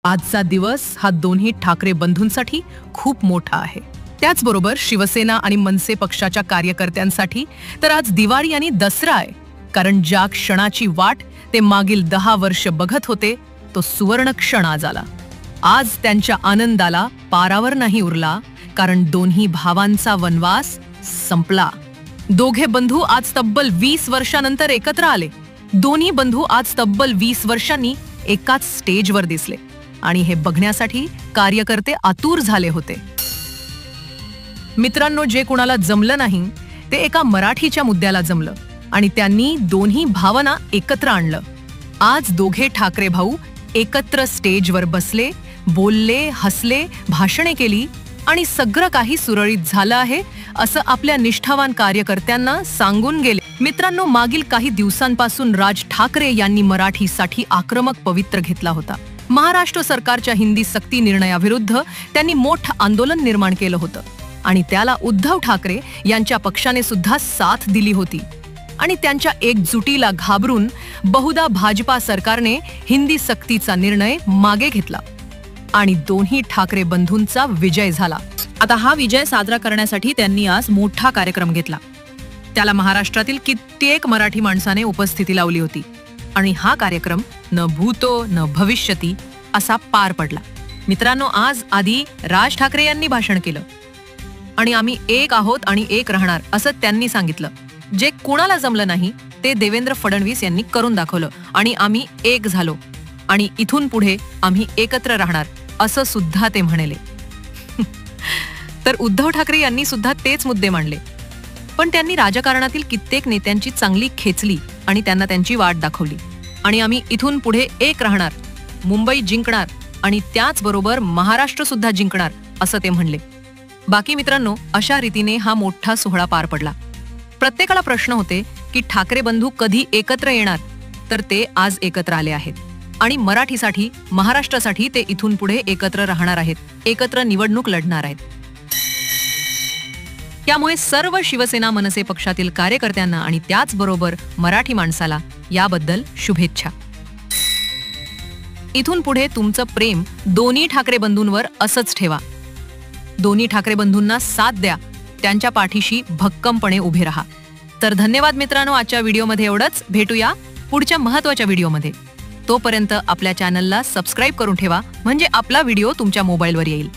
आजचा दिवस हा दोन्ही ठाकरे बंधूंसाठी खूप मोठा आहे। त्याचबरोबर शिवसेना आणि मनसे पक्षाच्या कार्यकर्त्यांसाठी तर आज दिवाळी आणि दसरा आहे, कारण ज्या क्षणाची वाट ते मागील 10 वर्ष बघत होते तो सुवर्ण क्षण आज आला। आज त्यांच्या आनंदाला पारावर नाही उरला, कारण दोन्ही भावांचा वनवास संपला। दोघे बंधू आज तब्बल 20 वर्षांनंतर एकत्र आले। दोन्ही बंधू आज तब्बल 20 वर्षांनी एकाच स्टेजवर दिसले आणि हे बघण्यासाठी कार्यकर्ते आतुर झाले होते। मित्रांनो, जे कुणाला जमलं नाही ते एका मराठीच्या मुद्द्याला जमलं आणि त्यांनी दोन्ही भावना एकत्र आणलं। आज दोघे ठाकरे भाऊ एकत्र स्टेजवर बसले, बोलले, हसले, भाषणे केली आणि सगळं काही सुरळीत झालं आहे असं आपल्या निष्ठावान कार्यकर्त्यांना सांगून गेले। मित्रांनो, मागील काही दिवसांपासून राज ठाकरे यांनी मराठीसाठी आक्रमक पवित्र घेतला होता। महाराष्ट्र सरकारच्या हिंदी सक्ती निर्णयाविरुद्ध त्यांनी मोठं आंदोलन निर्माण केलं होतं आणि त्याला उद्धव ठाकरे यांच्या पक्षाने सुद्धा साथ दिली होती आणि त्यांच्या एकजुटीला घाबरून बहुधा भाजपा सरकारने हिंदी सक्तीचा निर्णय मागे घेतला आणि दोन्ही ठाकरे बंधूंचा विजय झाला। आता हा विजय साजरा करण्यासाठी त्यांनी आज मोठा कार्यक्रम घेतला। त्याला महाराष्ट्रातील कित्येक मराठी माणसाने उपस्थिती लावली होती आणि हा कार्यक्रम न भूतो न भविष्यती असा पार पडला। मित्रांनो, आज आधी राज ठाकरे यांनी भाषण केलं आणि आम्ही एक आहोत आणि एक राहणार असं त्यांनी सांगितलं। जे कुणाला जमलं नाही ते देवेंद्र फडणवीस यांनी करून दाखवलं आणि आम्ही एक झालो आणि इथून पुढे आम्ही एकत्र राहणार असं सुद्धा ते म्हणाले। तर उद्धव ठाकरे यांनी सुद्धा तेच मुद्दे मांडले, पण त्यांनी राजकारणातील कित्येक नेत्यांची चांगली खेचली आणि त्यांना त्यांची वाट दाखवली आणि आम्ही इथून पुढे एक राहणार, मुंबई जिंकणार आणि त्याचबरोबर महाराष्ट्र सुद्धा जिंकणार असं ते म्हणले। बाकी मित्रांनो, अशा रीतीने हा मोठा सोहळा पार पडला। प्रत्येकाला प्रश्न होते की ठाकरे बंधू कधी एकत्र येणार, तर ते आज एकत्र आले आहेत आणि मराठीसाठी, महाराष्ट्रासाठी ते इथून पुढे एकत्र राहणार आहेत, एकत्र निवडणूक लढणार आहेत। त्यामुळे सर्व शिवसेना मनसे पक्षातील कार्यकर्त्यांना आणि त्याचबरोबर मराठी माणसाला याबद्दल शुभेच्छा। इथून पुढे तुमचं प्रेम दोन्ही ठाकरे बंधूंवर असंच ठेवा। दोन्ही ठाकरे बंधूंना साथ द्या, त्यांच्या पाठीशी भक्कमपणे उभे राहा। तर धन्यवाद मित्रांनो, आजच्या व्हिडिओमध्ये एवढंच। भेटूया पुढच्या महत्त्वाच्या व्हिडिओमध्ये। तोपर्यंत आपल्या चॅनलला सबस्क्राईब करून ठेवा, म्हणजे आपला व्हिडिओ तुमच्या मोबाईलवर येईल।